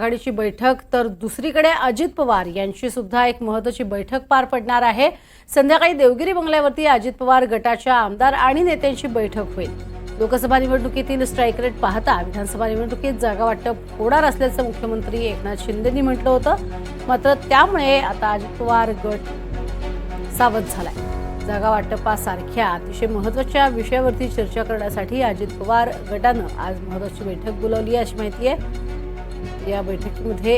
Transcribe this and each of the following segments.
आघाडीची बैठक तर दुसरीकडे अजित पवार यांची सुद्धा एक महत्त्वाची बैठक पार पडणार आहे। संध्याकाळी देवगिरी बंगल्यावरती अजित पवार गटाच्या आमदार आणि नेत्यांची बैठक होईल। लोकसभा निवडणुकीतील स्ट्राइक रेट पाहता विधानसभा निवडणुकीत जागा वाटप होणार असल्याचं मुख्यमंत्री एकनाथ शिंदेंनी म्हटलं होतं। मात्र त्यामुळे आता अजित पवार गट सावध झालाय। जागा वाटपासारख्या अतिशय महत्त्वाच्या विषयावरती चर्चा करण्यासाठी अजित पवार गटानं आज महत्त्वाची बैठक बोलावली आहे अशी माहिती आहे। या बैठकीमध्ये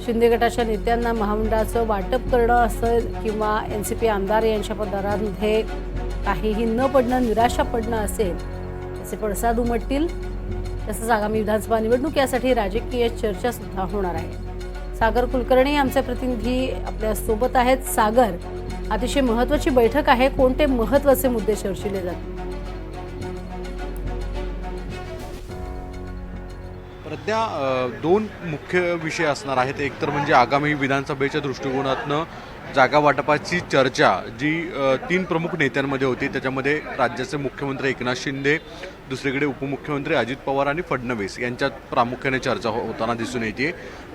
शिंदे गटाच्या नेत्यांना महामंडळाचं वाटप करणं असेल किंवा एनसीपी आमदार यांच्या पदारांमध्ये काहीही न पडणं, निराशा पडणं असेल, त्याचे पडसाद उमटतील। तसंच आगामी विधानसभा निवडणूक यासाठी राजकीय चर्चा सुद्धा होणार आहे। सागर कुलकर्णी आमचे प्रतिनिधी आपल्या सोबत आहेत। सागर, अतिशय महत्त्वाची बैठक आहे, कोणते महत्त्वाचे मुद्दे चर्चिले जातील? सध्या दोन मुख्य विषय असणार आहेत। एक तर म्हणजे आगामी विधानसभेच्या दृष्टिकोनातनं जागा वाटपाची चर्चा जी तीन प्रमुख नेत्यांमध्ये होती, त्याच्यामध्ये राज्याचे मुख्यमंत्री एकनाथ शिंदे, दुसरीकडे उपमुख्यमंत्री अजित पवार आणि फडणवीस यांच्यात प्रामुख्याने चर्चा होताना दिसून येते।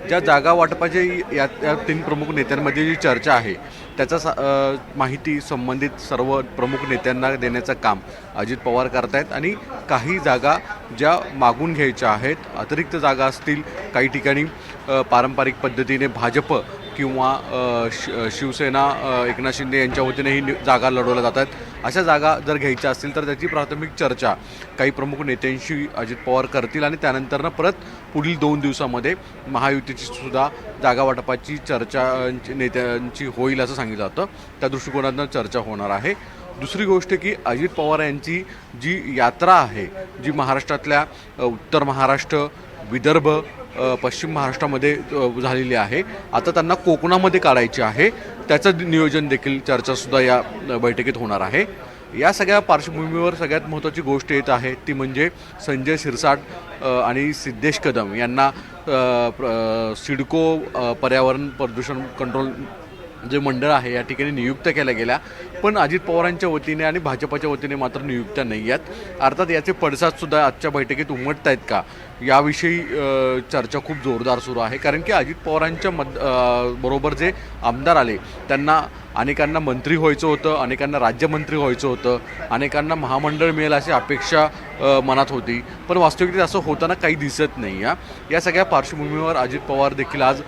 ज्या जागा वाटपाची या तीन प्रमुख नेत्यांमध्ये जी चर्चा आहे त्याचा माहिती संबंधित सर्व प्रमुख नेत्यांना देण्याचं काम अजित पवार करतायत आणि काही जागा ज्या मागून घ्यायच्या आहेत, अतिरिक्त जागा असतील, काही ठिकाणी पारंपरिक पद्धतीने भाजप किंवा शिवसेना एकनाथ शिंदे यांच्या वतीनेही जागा लढवल्या जातात, अशा जागा जर घ्यायच्या असतील तर त्याची प्राथमिक चर्चा काही प्रमुख नेत्यांशी अजित पवार करतील आणि त्यानंतरनं परत पुढील 2 दिवसामध्ये महायुतीची सुद्धा जागा वाटपाची चर्चा नेत्यांची होईल असं सांगितलं जातं। त्या दृष्टिकोनातून चर्चा होणार आहे। दुसरी गोष्ट की अजित पवार यांची जी यात्रा आहे, जी महाराष्ट्रातल्या उत्तर महाराष्ट्र, विदर्भ, पश्चिम महाराष्ट्रामध्ये झालेली आहे, आता त्यांना कोकणामध्ये काढायची आहे, त्याचं नियोजन देखील चर्चासुद्धा या बैठकीत होणार आहे। या सगळ्या पार्श्वभूमीवर सगळ्यात महत्त्वाची गोष्ट येत आहे ती म्हणजे संजय शिरसाट आणि सिद्धेश कदम यांना सिडको पर्यावरण प्रदूषण कंट्रोल जे मंडळ आहे या ठिकाणी नियुक्त केल्या गेल्या, पण अजित पवारांच्या वतीने आणि भाजपाच्या वतीने मात्र नियुक्त्या नाही आहेत। अर्थात याचे पडसादसुद्धा आजच्या बैठकीत उमटत आहेत का याविषयी चर्चा खूप जोरदार सुरू आहे। कारण की अजित पवारांच्या बरोबर जे आमदार आले त्यांना अनेकांना मंत्री व्हायचं होतं, अनेकांना राज्यमंत्री व्हायचं होतं, अनेकांना महामंडळ मिळेल अशी अपेक्षा मनात होती, पण वास्तविकतेत असं होताना काही दिसत नाही। या सगळ्या पार्श्वभूमीवर अजित पवार देखील आज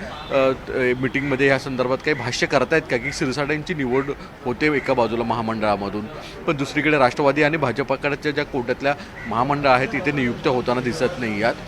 मिटिंगमध्ये या संदर्भात काही भाष्य करतायत का की शिरसाटांची निवड होते एका बाजूला महामंडळामधून, पण दुसरीकडे राष्ट्रवादी आणि भाजपाकडच्या ज्या कोट्यातल्या महामंडळ आहेत तिथे नियुक्त्या होताना दिसत नाही आहेत।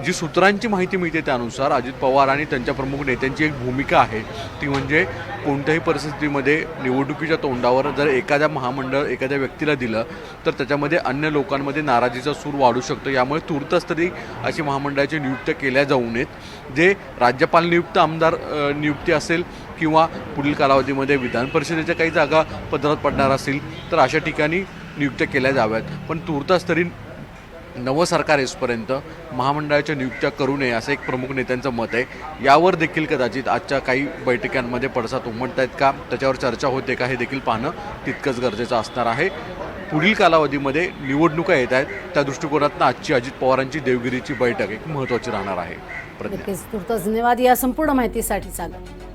जी सूत्रांची माहिती मिळते त्यानुसार अजित पवार आणि त्यांच्या प्रमुख नेत्यांची एक भूमिका आहे ती म्हणजे कोणत्याही परिस्थितीमध्ये निवडणुकीच्या तोंडावर जर एखाद्या महामंडळ एखाद्या व्यक्तीला दिलं तर त्याच्यामध्ये अन्य लोकांमध्ये नाराजीचा सूर वाढू शकतो, यामुळे तुर्तच तरी अशी महामंडळाची नियुक्त्या केल्या जाऊ नयेत। जे राज्यपाल नियुक्त आमदार नियुक्ती असेल किंवा पुढील कालावधीमध्ये विधान परिषदेच्या काही जागा पदरात पडणार असेल तर अशा ठिकाणी नियुक्त्या केल्या जाव्यात, पण तुर्तास तरी नवं सरकार येईपर्यंत महामंडळाच्या नियुक्त्या करू नये असं एक प्रमुख नेत्यांचं मत आहे। यावर देखील कदाचित आजच्या काही बैठकांमध्ये पडसाद उमटत आहेत का, त्याच्यावर चर्चा होते का, हे देखील पाहणं तितकंच गरजेचं असणार आहे। पुढील कालावधीमध्ये निवडणुका येत आहेत, त्या दृष्टिकोनातून आजची अजित पवारांची देवगिरीची बैठक एक महत्त्वाची राहणार आहे। नक्कीच, तुर्तास धन्यवाद या संपूर्ण माहितीसाठी सागर।